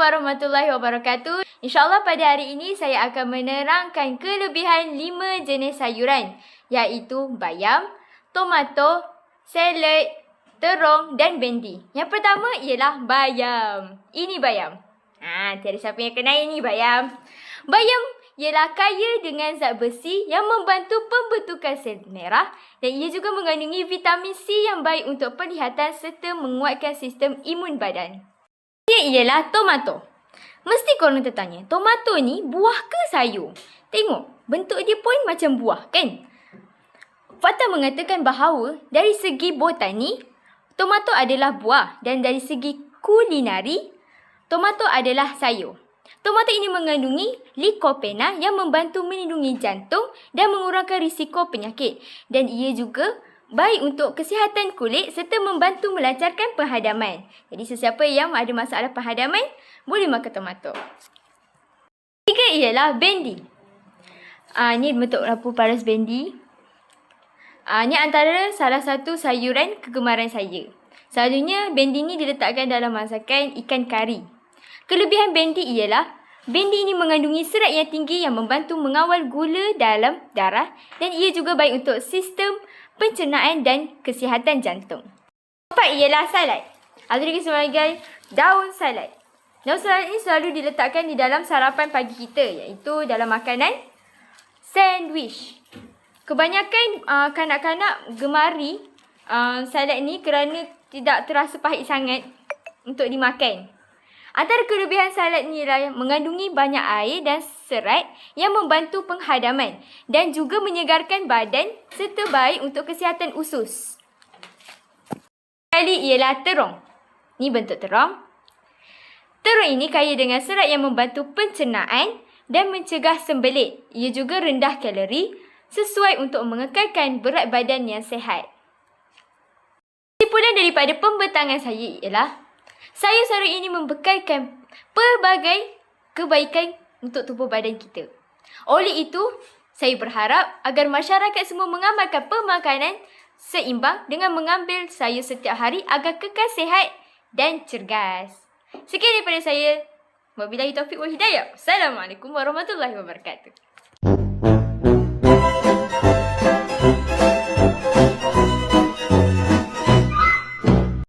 warahmatullahi wabarakatuh. InsyaAllah pada hari ini saya akan menerangkan kelebihan 5 jenis sayuran, iaitu bayam, tomato, salad, terong dan bendi. Yang pertama ialah bayam. Ini bayam. Tiada siapa yang kenal ini bayam. Bayam ialah kaya dengan zat besi yang membantu pembentukan sel merah dan ia juga mengandungi vitamin C yang baik untuk penglihatan serta menguatkan sistem imun badan. Ini ialah tomato. Mesti korang tertanya, tomato ni buah ke sayur? Tengok, bentuk dia pun macam buah kan? Fakta mengatakan bahawa dari segi botani, tomato adalah buah dan dari segi kulinari, tomato adalah sayur. Tomato ini mengandungi lycopene yang membantu melindungi jantung dan mengurangkan risiko penyakit. Dan ia juga baik untuk kesihatan kulit serta membantu melancarkan penghadaman. Jadi sesiapa yang ada masalah penghadaman, boleh makan tomato. Tiga ialah bendi. Ini bentuk lampu paras bendi. Ini antara salah satu sayuran kegemaran saya. Selalunya bendi ni diletakkan dalam masakan ikan kari. Kelebihan bendi ialah, bendi ini mengandungi serat yang tinggi yang membantu mengawal gula dalam darah dan ia juga baik untuk sistem pencernaan dan kesihatan jantung. Empat ialah salad. Atau juga sebagai daun salad. Daun salad ini selalu diletakkan di dalam sarapan pagi kita, iaitu dalam makanan sandwich. Kebanyakan kanak-kanak gemari salad ni kerana tidak terasa pahit sangat untuk dimakan. Antara kelebihan salad ni ialah mengandungi banyak air dan serat yang membantu penghadaman dan juga menyegarkan badan serta baik untuk kesihatan usus. Kali ialah terong. Ni bentuk terong. Terong ini kaya dengan serat yang membantu pencernaan dan mencegah sembelit. Ia juga rendah kalori, sesuai untuk mengekalkan berat badan yang sihat. Kesimpulan daripada pembentangan saya ialah, sayur-sayur ini membekalkan pelbagai kebaikan untuk tubuh badan kita. Oleh itu, saya berharap agar masyarakat semua mengamalkan pemakanan seimbang dengan mengambil sayur setiap hari agar kekal sihat dan cergas. Sekian daripada saya. Wabillahi taufiq wal hidayah. Assalamualaikum warahmatullahi wabarakatuh.